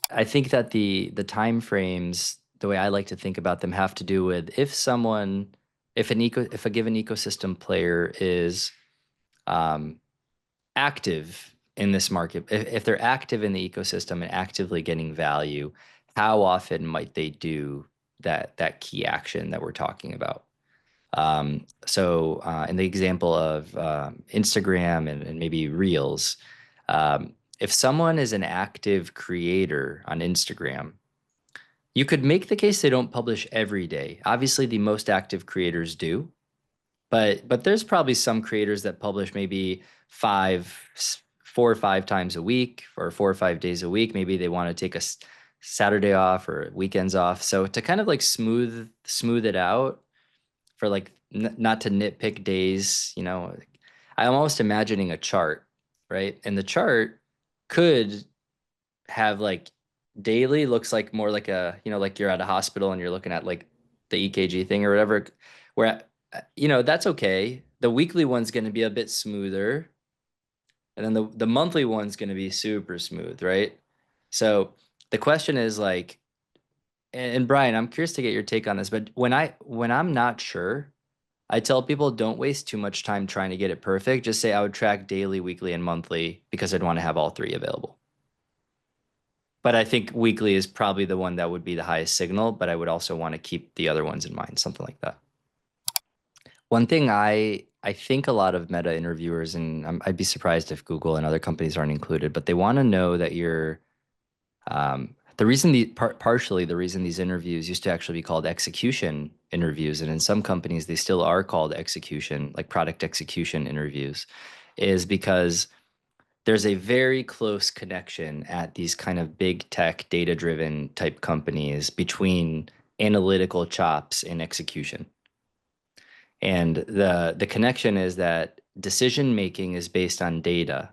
I think that the time frames, the way I like to think about them, have to do with if a given ecosystem player is um, active in this market, if they're active in the ecosystem and actively getting value, how often might they do that key action that we're talking about? In the example of Instagram and maybe Reels, if someone is an active creator on Instagram, you could make the case they don't publish every day. Obviously, the most active creators do, but there's probably some creators that publish maybe 4 or 5 times a week or 4 or 5 days a week. Maybe they want to take a Saturday off or weekends off. So to kind of like smooth it out for like not to nitpick days, I'm almost imagining a chart, right? And the chart could have like daily looks like more like like you're at a hospital and you're looking at like the EKG thing or whatever, where, that's okay. The weekly one's going to be a bit smoother. And then the monthly one's going to be super smooth, right? So the question is like, and Brian, I'm curious to get your take on this, but when I'm not sure, I tell people don't waste too much time trying to get it perfect. Just say I would track daily, weekly, and monthly because I'd want to have all three available. But I think weekly is probably the one that would be the highest signal, but I would also want to keep the other ones in mind, something like that. One thing I think a lot of meta interviewers, and I'd be surprised if Google and other companies aren't included, but they want to know that you're the reason partially the reason these interviews used to actually be called execution interviews, and in some companies they still are called execution, like product execution interviews, is because there's a very close connection at these kind of big tech data driven type companies between analytical chops and execution. And the connection is that decision making is based on data,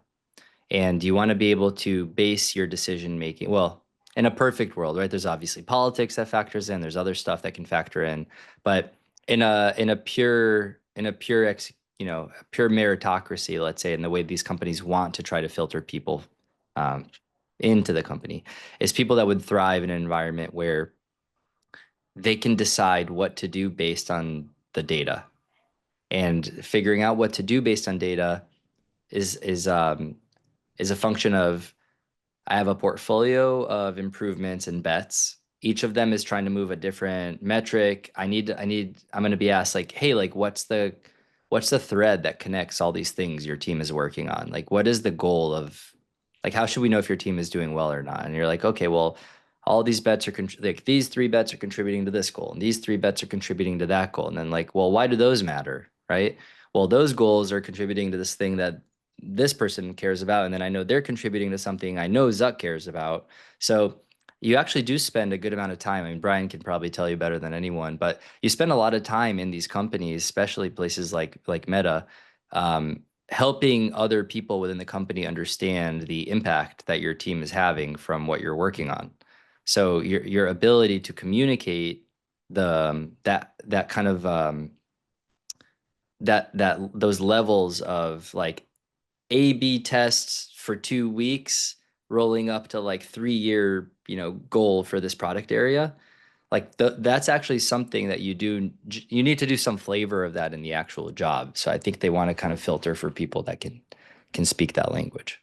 and you want to be able to base your decision making. Well, in a perfect world, right? There's obviously politics that factors in. There's other stuff that can factor in, but in a pure meritocracy, let's say, in the way these companies want to try to filter people um, into the company, is people that would thrive in an environment where they can decide what to do based on the data, and figuring out what to do based on data is is um, is a function of I have a portfolio of improvements and bets. Each of them is trying to move a different metric. I'm going to be asked like, hey, like what's the thread that connects all these things your team is working on? Like, what is the goal of, like, how should we know if your team is doing well or not? And you're like, okay, well, all these bets are like these three bets are contributing to this goal, and these three bets are contributing to that goal. And then like, well, why do those matter? Right? Well, those goals are contributing to this thing that this person cares about, and then I know they're contributing to something I know Zuck cares about. So you actually do spend a good amount of time. I mean, Brian can probably tell you better than anyone, but you spend a lot of time in these companies, especially places like Meta, helping other people within the company understand the impact that your team is having from what you're working on. So your ability to communicate that kind of that those levels of like A/B tests for 2 weeks, rolling up to like 3 year, goal for this product area. Like that's actually something that you need to do some flavor of that in the actual job. So I think they want to kind of filter for people that can speak that language.